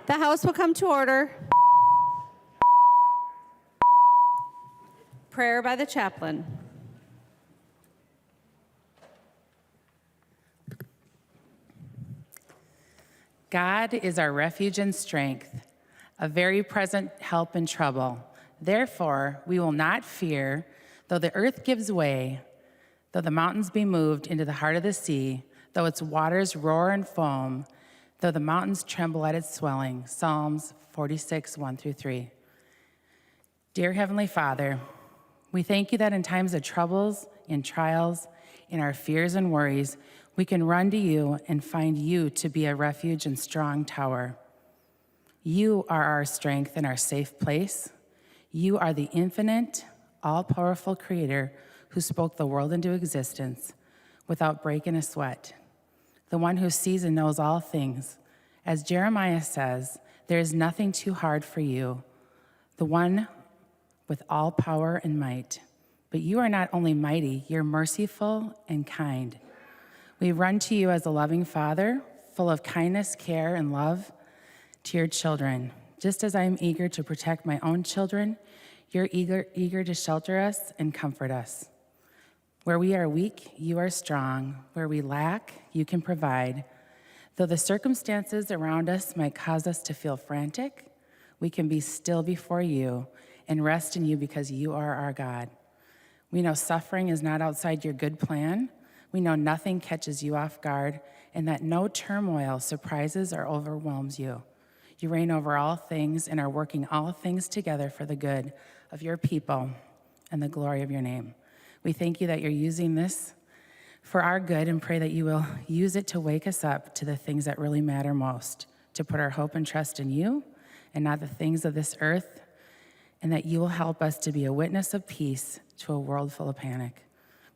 The House will come to order. Prayer by the chaplain. God is our refuge and strength, a very present help in trouble. Therefore, we will not fear, though the earth gives way, though the mountains be moved into the heart of the sea, though its waters roar and foam, though the mountains tremble at its swelling. Psalms 46, 1-3. Dear Heavenly Father, we thank you that in times of troubles, in trials, in our fears and worries, we can run to you and find you to be a refuge and strong tower. You are our strength and our safe place. You are the infinite, all-powerful creator who spoke the world into existence without breaking a sweat, the one who sees and knows all things. As Jeremiah says, there is nothing too hard for you, the one with all power and might. But you are not only mighty, you're merciful and kind. We run to you as a loving Father, full of kindness, care, and love to your children. Just as I am eager to protect my own children, you're eager to shelter us and comfort us. Where we are weak, you are strong. Where we lack, you can provide. Though the circumstances around us might cause us to feel frantic, we can be still before you and rest in you because you are our God. We know suffering is not outside your good plan. We know nothing catches you off guard, and that no turmoil surprises or overwhelms you. You reign over all things and are working all things together for the good of your people and the glory of your name. We thank you that you're using this for our good and pray that you will use it to wake us up to the things that really matter most, to put our hope and trust in you and not the things of this earth, and that you will help us to be a witness of peace to a world full of panic.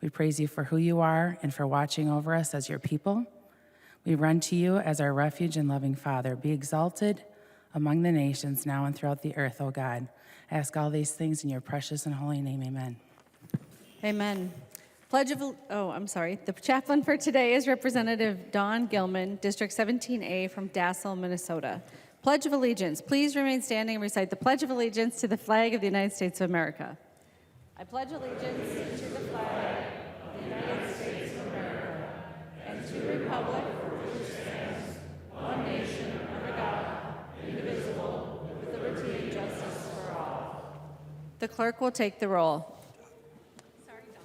We praise you for who you are and for watching over us as your people. We run to you as our refuge and loving Father. Be exalted among the nations now and throughout the earth, O God. I ask all these things in your precious and holy name, amen. Amen. The chaplain for today is Representative Dawn Gilman, District 17A from Dassel, Minnesota. Pledge of Allegiance. Please remain standing and recite the Pledge of Allegiance to the flag of the United States of America. I pledge allegiance to the flag of the United States of America and to the republic for which it stands, one nation, under God, indivisible, with liberty and justice for all. The clerk will take the roll. Sorry, Dawn.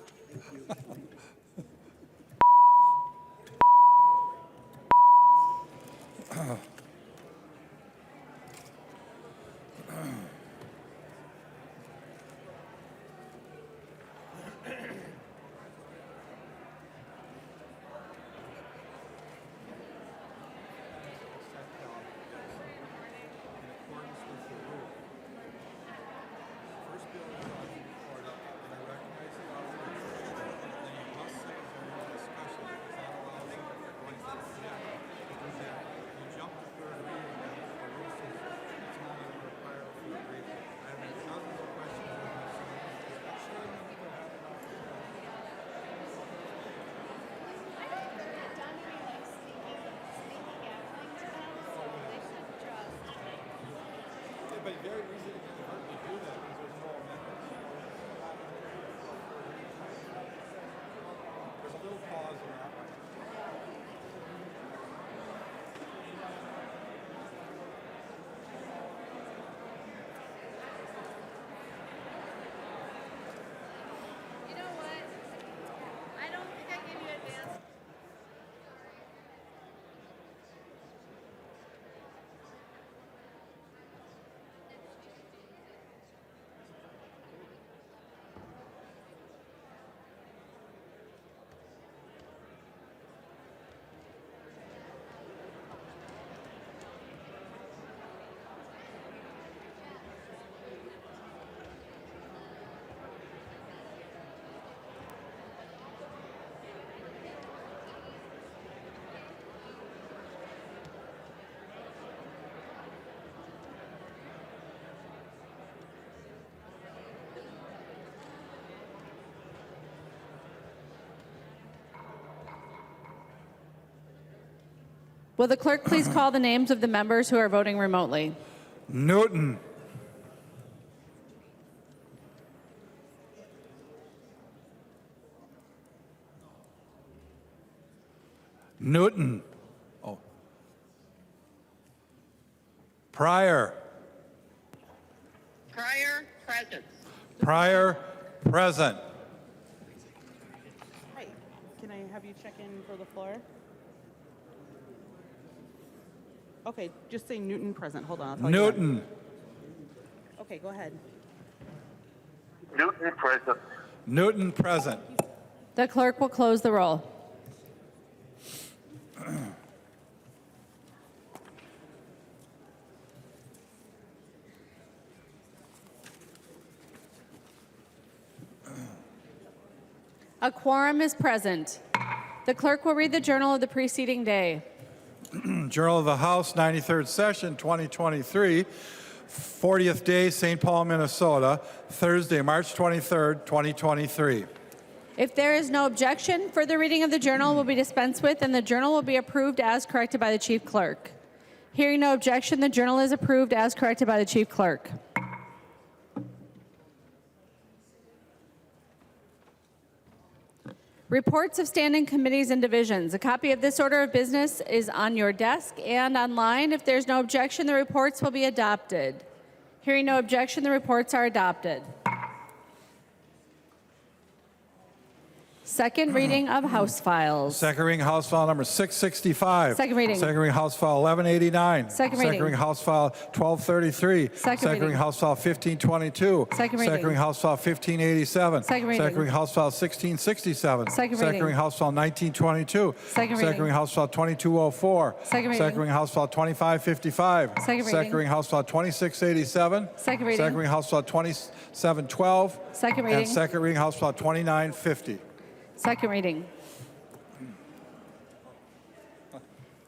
Very easy to do that because there's no amendments. There's a little pause in that one. You know what? I don't think I gave you advance. Will the clerk please call the names of the members who are voting remotely? Newton. Newton. Oh. Pryor. Pryor, present. Pryor, present. Hi, can I have you check in for the floor? Okay, just say Newton present. Hold on, I'll tell you Newton. when. Okay, go ahead. Newton, present. Newton, present. The clerk will close the roll. A quorum is present. The clerk will read the journal of the preceding day. Journal of the House, 93rd Session, 2023, 40th day, St. Paul, Minnesota, Thursday, March 23rd, 2023. If there is no objection, further reading of the journal will be dispensed with, and the journal will be approved as corrected by the chief clerk. Hearing no objection, the journal is approved as corrected by the chief clerk. Reports of standing committees and divisions. A copy of this order of business is on your desk and online. If there's no objection, the reports will be adopted. Hearing no objection, the reports are adopted. Second reading of House files. Second reading House File number 665. Second reading. Second reading House File 1189. Second reading. Second reading House File 1233. Second reading. reading House File 1522. Second reading. Second reading House File 1587. Second reading. Second reading House File 1667. Second Second reading. reading House File 1922. Second reading. reading House File 2204. Second reading. Second reading House File 2555. Second reading. Second reading House File 2687. Second reading. Second reading House File 2712. Second reading. And second reading House File 2950. Second reading.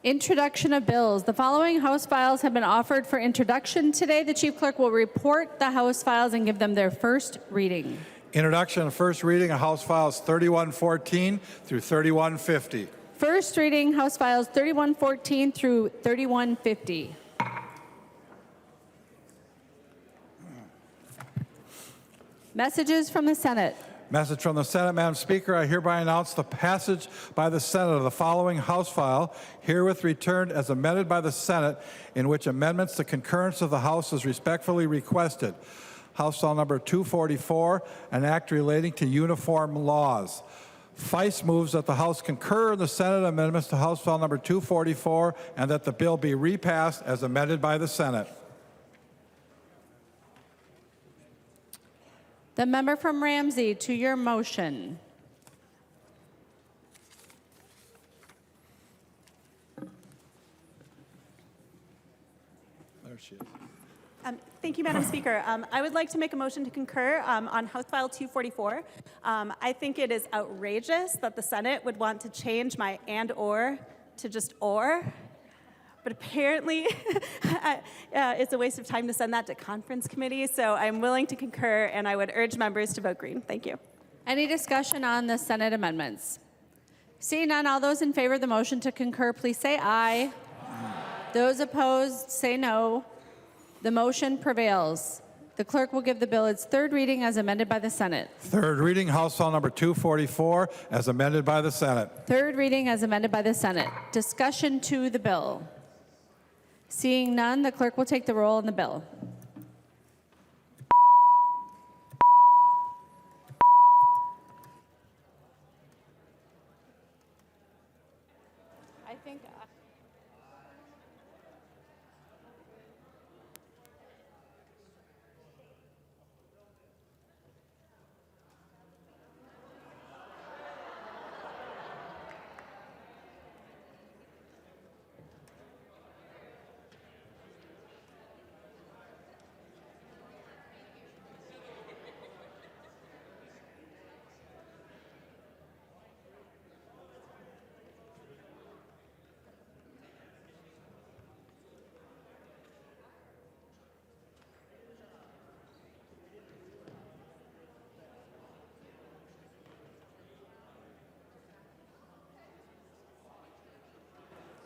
Introduction of bills. The following House files have been offered for introduction today. The chief clerk will report the House files and give them their first reading. Introduction and first reading of House Files 3114 through 3150. First reading, House files 3114 through 3150. Messages from the Senate. Message from the Senate. Madam Speaker, I hereby announce the passage by the Senate of the following House file, herewith returned as amended by the Senate, in which amendments to concurrence of the House is respectfully requested. House File number 244, an act relating to uniform laws. Feist moves that the House concur in the Senate amendments to House File number 244 and that the bill be repassed as amended by the Senate. The member from Ramsey, to your motion. There she is. Thank you, Madam Speaker. I would like to make a motion to concur on House File 244. I think it is outrageous that the Senate would want to change my and/or to just or. But apparently, it's a waste of time to send that to conference committee, so I'm willing to concur, and I would urge members to vote green. Thank you. Any discussion on the Senate amendments? Seeing none, all those in favor of the motion to concur, please say aye. Those opposed, say no. The motion prevails. The clerk will give the bill its third reading as amended by the Senate. Third reading, House File number 244, as amended by the Senate. Third reading as amended by the Senate. Discussion to the bill. Seeing none, the clerk will take the roll on the bill. I think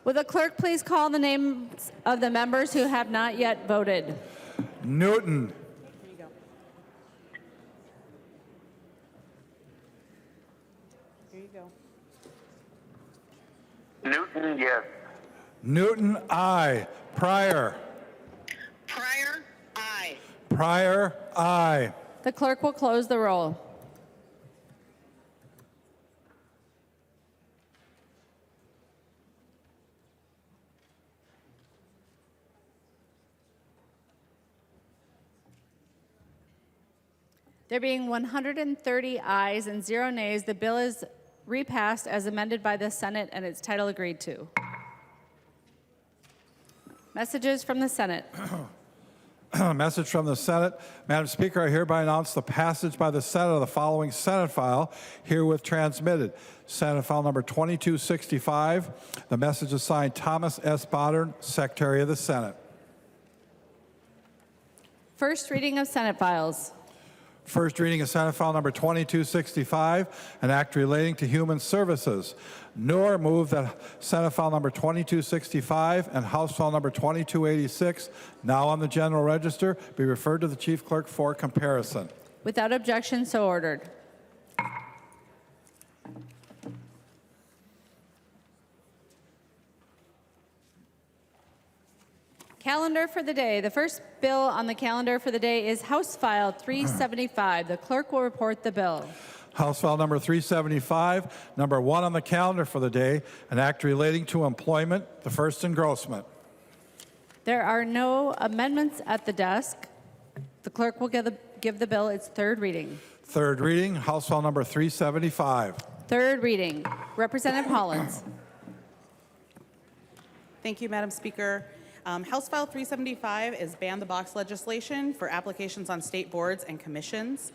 Will the clerk please call the names of the members who have not yet voted? Newton. Here you go. Here you go. Newton, yes. Newton, aye. Pryor. Pryor, aye. Pryor, aye. The clerk will close the roll. There being 130 ayes and 0 nays, the bill is repassed as amended by the Senate and its title agreed to. Messages from the Senate. Message from the Senate. Madam Speaker, I hereby announce the passage by the Senate of the following Senate file herewith transmitted. Senate file number 2265. The message is signed Thomas S. Boddern, Secretary of the Senate. First reading of Senate files. First reading of Senate file number 2265, an act relating to human services. Nor move that Senate file number 2265 and House file number 2286, now on the general register, be referred to the chief clerk for comparison. Without objection, so ordered. Calendar for the day. The first bill on the calendar for the day is House File 375. The clerk will report the bill. House file number 375, number 1 on the calendar for the day, an act relating to employment, the first engrossment. There are no amendments at the desk. The clerk will give the bill its third reading. Third reading, House file number 375. Third reading. Representative Hollins. Thank you, Madam Speaker. House File 375 is ban the box legislation for applications on state boards and commissions,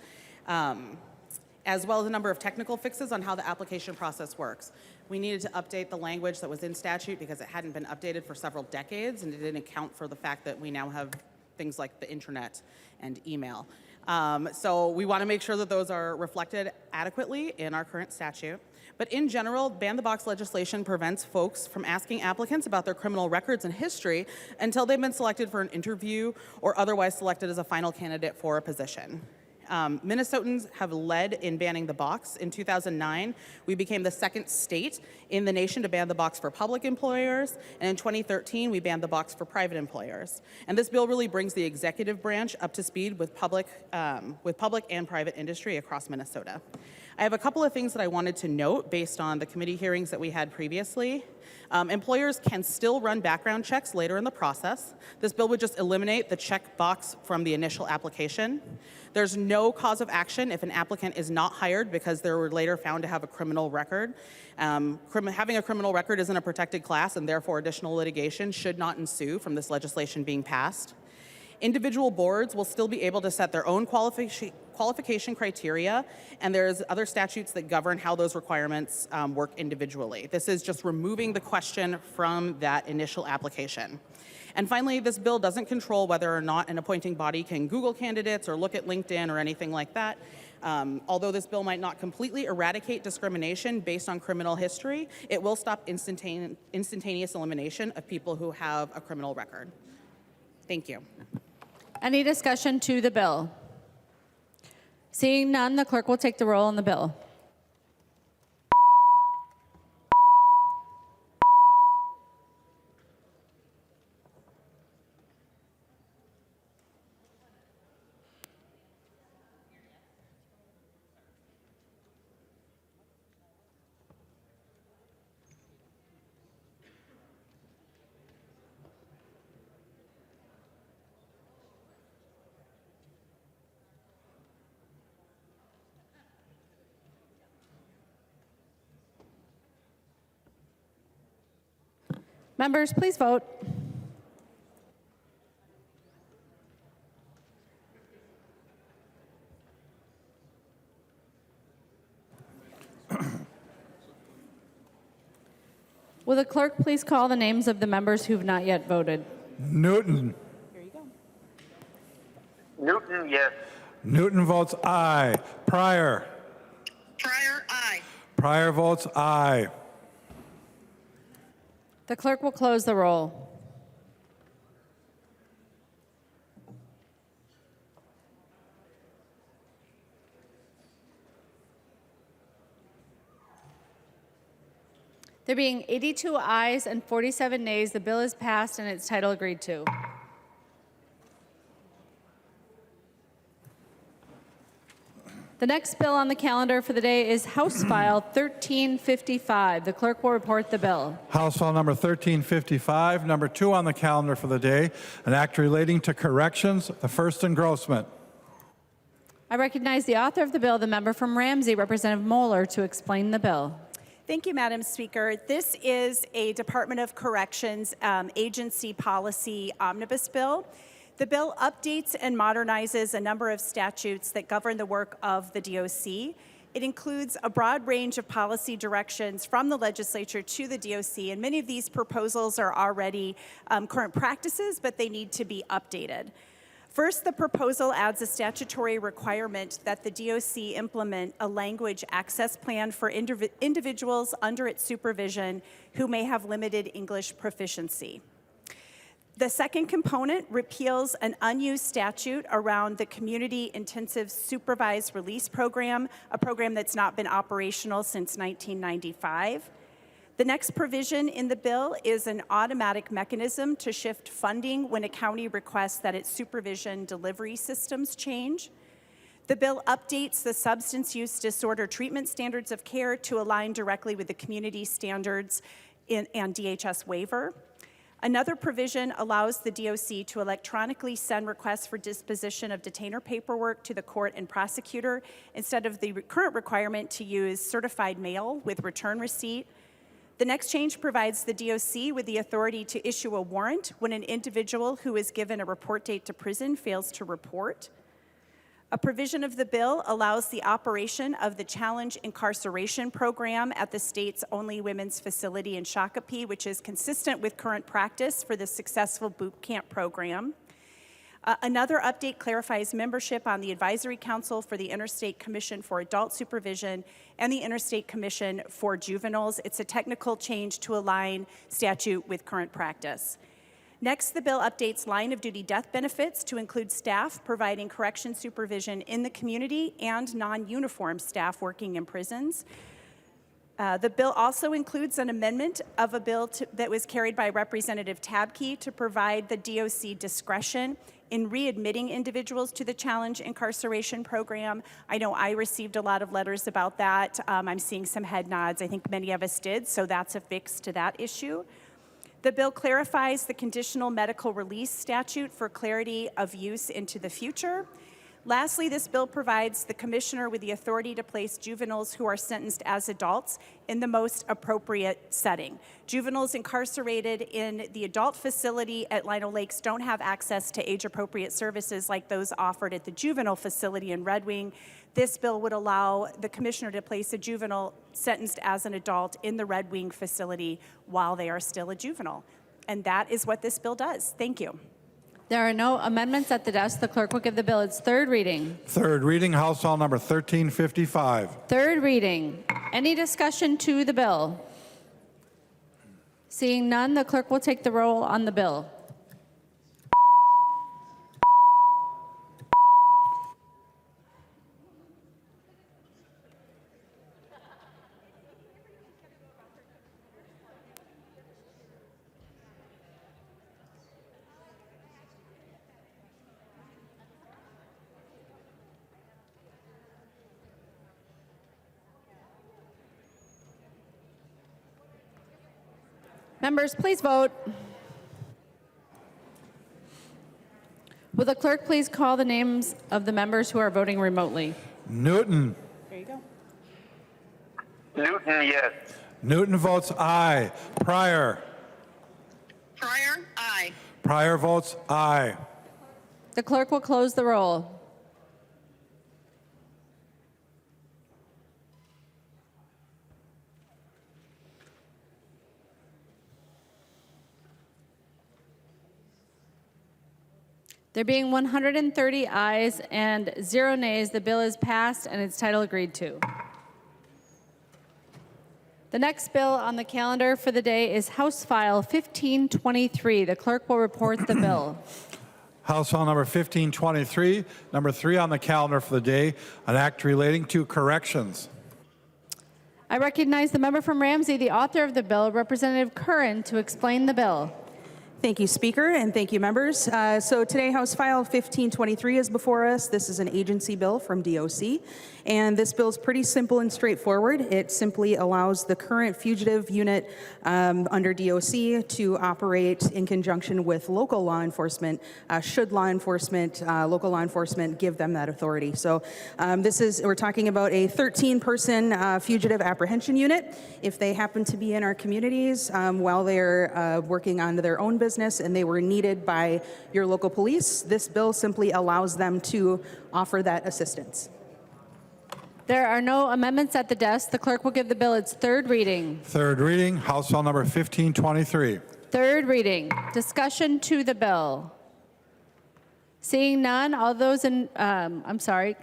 as well as a number of technical fixes on how the application process works. We needed to update the language that was in statute because it hadn't been updated for several decades, and it didn't account for the fact that we now have things like the internet and email. So we want to make sure that those are reflected adequately in our current statute. But in general, ban the box legislation prevents folks from asking applicants about their criminal records and history until they've been selected for an interview or otherwise selected as a final candidate for a position. Minnesotans have led in banning the box. In 2009, we became the second state in the nation to ban the box for public employers, and in 2013, we banned the box for private employers. And this bill really brings the executive branch up to speed with public and private industry across Minnesota. I have a couple of things that I wanted to note based on the committee hearings that we had previously. Employers can still run background checks later in the process. This bill would just eliminate the check box from the initial application. There's no cause of action if an applicant is not hired because they were later found to have a criminal record. Having a criminal record isn't a protected class, and therefore additional litigation should not ensue from this legislation being passed. Individual boards will still be able to set their own qualification criteria, and there's other statutes that govern how those requirements work individually. This is just removing the question from that initial application. And finally, this bill doesn't control whether or not an appointing body can Google candidates or look at LinkedIn or anything like that. Although this bill might not completely eradicate discrimination based on criminal history, it will stop instantaneous elimination of people who have a criminal record. Thank you. Any discussion to the bill? Seeing none, the clerk will take the roll on the bill. Members, please vote. Will the clerk please call the names of the members who have not yet voted? Newton. Here you go. Newton, yes. Newton votes aye. Pryor. Pryor, aye. Pryor votes aye. The clerk will close the roll. There being 82 ayes and 47 nays, the bill is passed and its title agreed to. The next bill on the calendar for the day is House File 1355. The clerk will report the bill. House File number 1355, number 2 on the calendar for the day, an act relating to corrections, the first engrossment. I recognize the author of the bill, the member from Ramsey, Representative Moller, to explain the bill. Thank you, Madam Speaker. This is a Department of Corrections agency policy omnibus bill. The bill updates and modernizes a number of statutes that govern the work of the DOC. It includes a broad range of policy directions from the legislature to the DOC, and many of these proposals are already current practices, but they need to be updated. First, the proposal adds a statutory requirement that the DOC implement a language access plan for individuals under its supervision who may have limited English proficiency. The second component repeals an unused statute around the Community Intensive Supervised Release Program, a program that's not been operational since 1995. The next provision in the bill is an automatic mechanism to shift funding when a county requests that its supervision delivery systems change. The bill updates the substance use disorder treatment standards of care to align directly with the community standards and DHS waiver. Another provision allows the DOC to electronically send requests for disposition of detainer paperwork to the court and prosecutor instead of the current requirement to use certified mail with return receipt. The next change provides the DOC with the authority to issue a warrant when an individual who is given a report date to prison fails to report. A provision of the bill allows the operation of the Challenge Incarceration program at the state's only women's facility in Shakopee, which is consistent with current practice for the successful boot camp program. Another update clarifies membership on the Advisory Council for the Interstate Commission for Adult Supervision and the Interstate Commission for Juveniles. It's a technical change to align statute with current practice. Next, the bill updates line of duty death benefits to include staff providing correction supervision in the community and non-uniform staff working in prisons. The bill also includes an amendment of a bill that was carried by Representative Tabke to provide the DOC discretion in readmitting individuals to the Challenge Incarceration program. I know I received a lot of letters about that. I'm seeing some head nods. I think many of us did, so that's a fix to that issue. The bill clarifies the conditional medical release statute for clarity of use into the future. Lastly, this bill provides the commissioner with the authority to place juveniles who are sentenced as adults in the most appropriate setting. Juveniles incarcerated in the adult facility at Lino Lakes don't have access to age-appropriate services like those offered at the juvenile facility in Red Wing. This bill would allow the commissioner to place a juvenile sentenced as an adult in the Red Wing facility while they are still a juvenile. And that is what this bill does. Thank you. There are no amendments at the desk. The clerk will give the bill its third reading. Third reading, House File number 1355. Third reading. Any discussion to the bill? Seeing none, the clerk will take the roll on the bill. Members, please vote. Will the clerk please call the names of the members who are voting remotely? Newton. There you go. Newton, yes. Newton votes aye. Pryor. Pryor, aye. Pryor votes aye. The clerk will close the roll. There being 130 ayes and 0 nays, the bill is passed and its title agreed to. The next bill on the calendar for the day is House File 1523. The clerk will report the bill. House File number 1523, number 3 on the calendar for the day, an act relating to corrections. I recognize the member from Ramsey, the author of the bill, Representative Curran, to explain the bill. Thank you, Speaker, and thank you, members. So today, House File 1523 is before us. This is an agency bill from DOC, and this bill is pretty simple and straightforward. It simply allows the current fugitive unit under DOC to operate in conjunction with local law enforcement, should local law enforcement give them that authority. So we're talking about a 13-person fugitive apprehension unit. If they happen to be in our communities while they're working on their own business and they were needed by your local police, this bill simply allows them to offer that assistance. There are no amendments at the desk. The clerk will give the bill its third reading. Third reading, House File number 1523. Third reading. Discussion to the bill. Seeing none,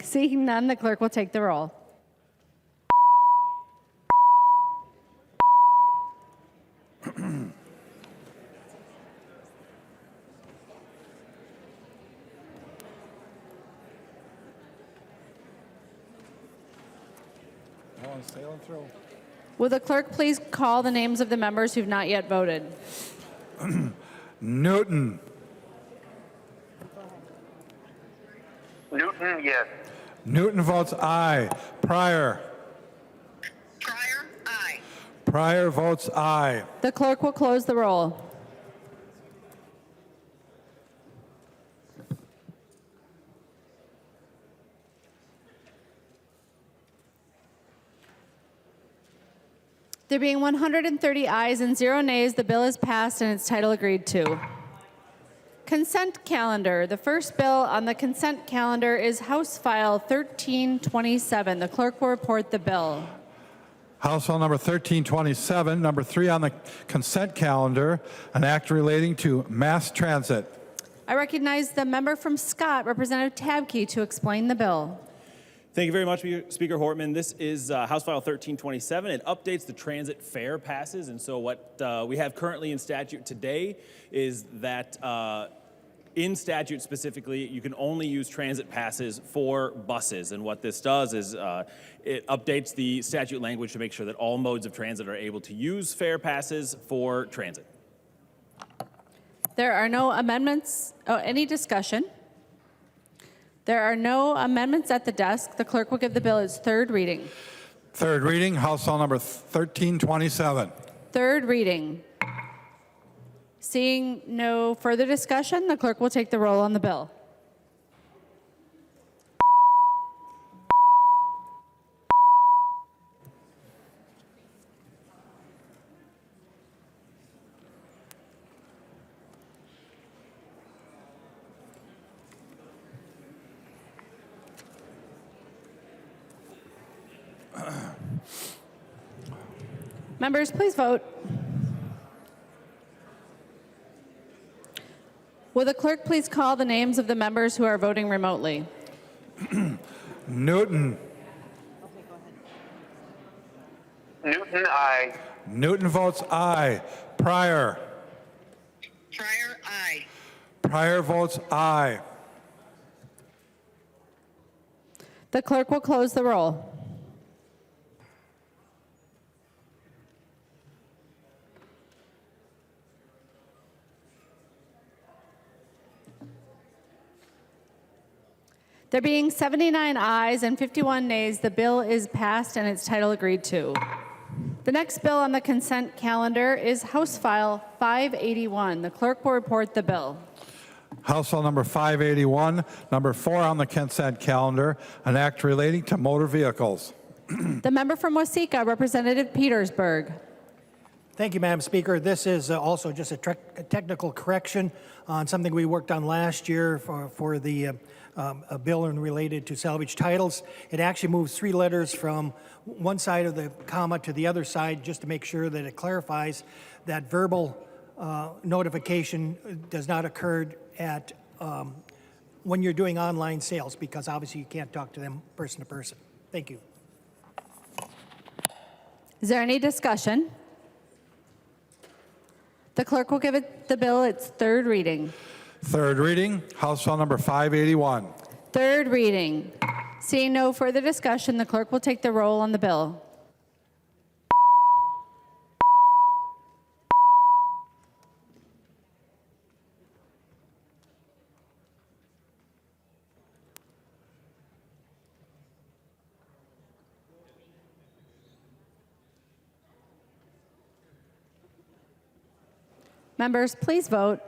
seeing none, the clerk will take the roll. Sailing through. Will the clerk please call the names of the members who've not yet voted? Newton. Newton, yes. Newton votes aye. Pryor. Pryor, aye. Pryor votes aye. The clerk will close the roll. There being 130 ayes and 0 nays, the bill is passed and its title agreed to. Consent calendar. The first bill on the consent calendar is House File 1327. The clerk will report the bill. House File number 1327, number 3 on the consent calendar, an act relating to mass transit. I recognize the member from Scott, Representative Tabke, to explain the bill. Thank you very much, Speaker Hortman. This is House File 1327. It updates the transit fare passes. And so what we have currently in statute today is that in statute specifically, you can only use transit passes for buses. And what this does is it updates the statute language to make sure that all modes of transit are able to use fare passes for transit. There are no amendments. Any discussion? There are no amendments at the desk. The clerk will give the bill its third reading. Third reading, House File number 1327. Third reading. Seeing no further discussion, the clerk will take the roll on the bill. Members, please vote. Will the clerk please call the names of the members who are voting remotely? Newton. Newton, aye. Newton votes aye. Pryor. Pryor, aye. Pryor votes aye. The clerk will close the roll. There being 79 ayes and 51 nays, the bill is passed and its title agreed to. The next bill on the consent calendar is House File 581. The clerk will report the bill. House File number 581, number 4 on the consent calendar, an act relating to motor vehicles. The member from Waseca, Representative Petersburg. Thank you, Madam Speaker. This is also just a technical correction on something we worked on last year for the a bill related to salvage titles. It actually moves 3 letters from one side of the comma to the other side just to make sure that it clarifies that verbal notification does not occur at when you're doing online sales, because obviously you can't talk to them person to person. Thank you. Is there any discussion? The clerk will give the bill its third reading. Third reading, House File Number 581. Third reading. Seeing no further discussion, the clerk will take the roll on the bill. Members, please vote.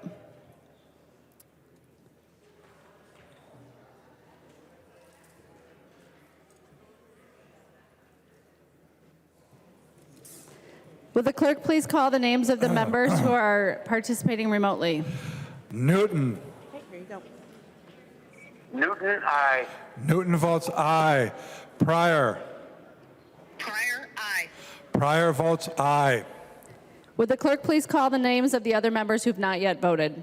Will the clerk please call the names of the members who are participating remotely? Newton. Okay, here you go. Newton, I. Newton votes aye. Pryor. Pryor, aye. Pryor votes aye. Would the clerk please call the names of the other members who've not yet voted?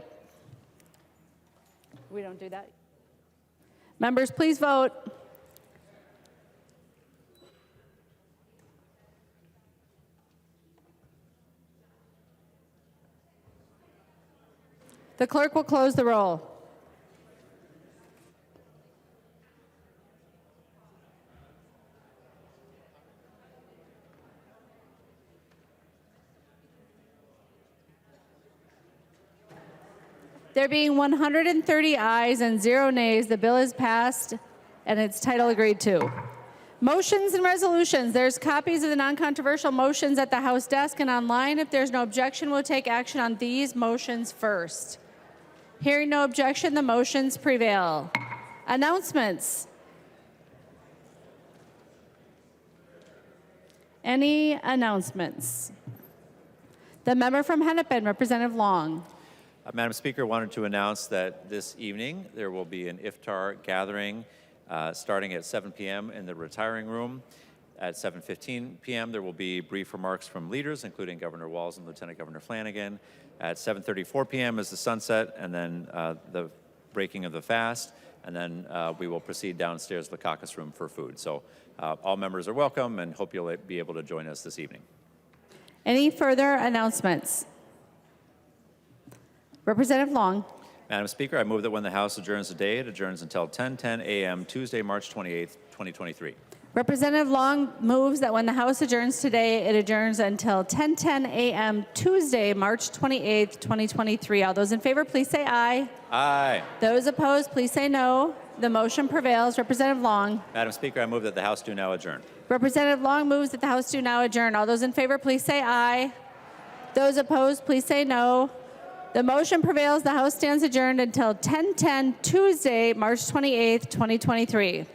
We don't do that. Members, please vote. The clerk will close the roll. There being 130 ayes and 0 nays, the bill is passed and its title agreed to. Motions and resolutions. There's copies of the non-controversial motions at the House desk and online. If there's no objection, we'll take action on these motions first. Hearing no objection, the motions prevail. Announcements. Any announcements? The member from Hennepin, Representative Long. Madam Speaker, I wanted to announce that this evening there will be an iftar gathering starting at 7 p.m. in the retiring room. At 7:15 p.m. there will be brief remarks from leaders, including Governor Walz and Lieutenant Governor Flanagan. At 7:34 p.m. is the sunset, and then the breaking of the fast, and then we will proceed downstairs to the caucus room for food. So all members are welcome, and hope you'll be able to join us this evening. Any further announcements? Representative Long. Madam Speaker, I move that when the House adjourns today, it adjourns until 10:10 a.m. Tuesday, March 28th, 2023. Representative Long moves that when the House adjourns today, it adjourns until 10:10 a.m. Tuesday, March 28th, 2023. All those in favor, please say aye. Aye. Those opposed, please say no. The motion prevails. Representative Long. Madam Speaker, I move that the House do now adjourn. Representative Long moves that the House do now adjourn. All those in favor, please say aye. Those opposed, please say no. The motion prevails. The House stands adjourned until 10:10 Tuesday, March 28th, 2023.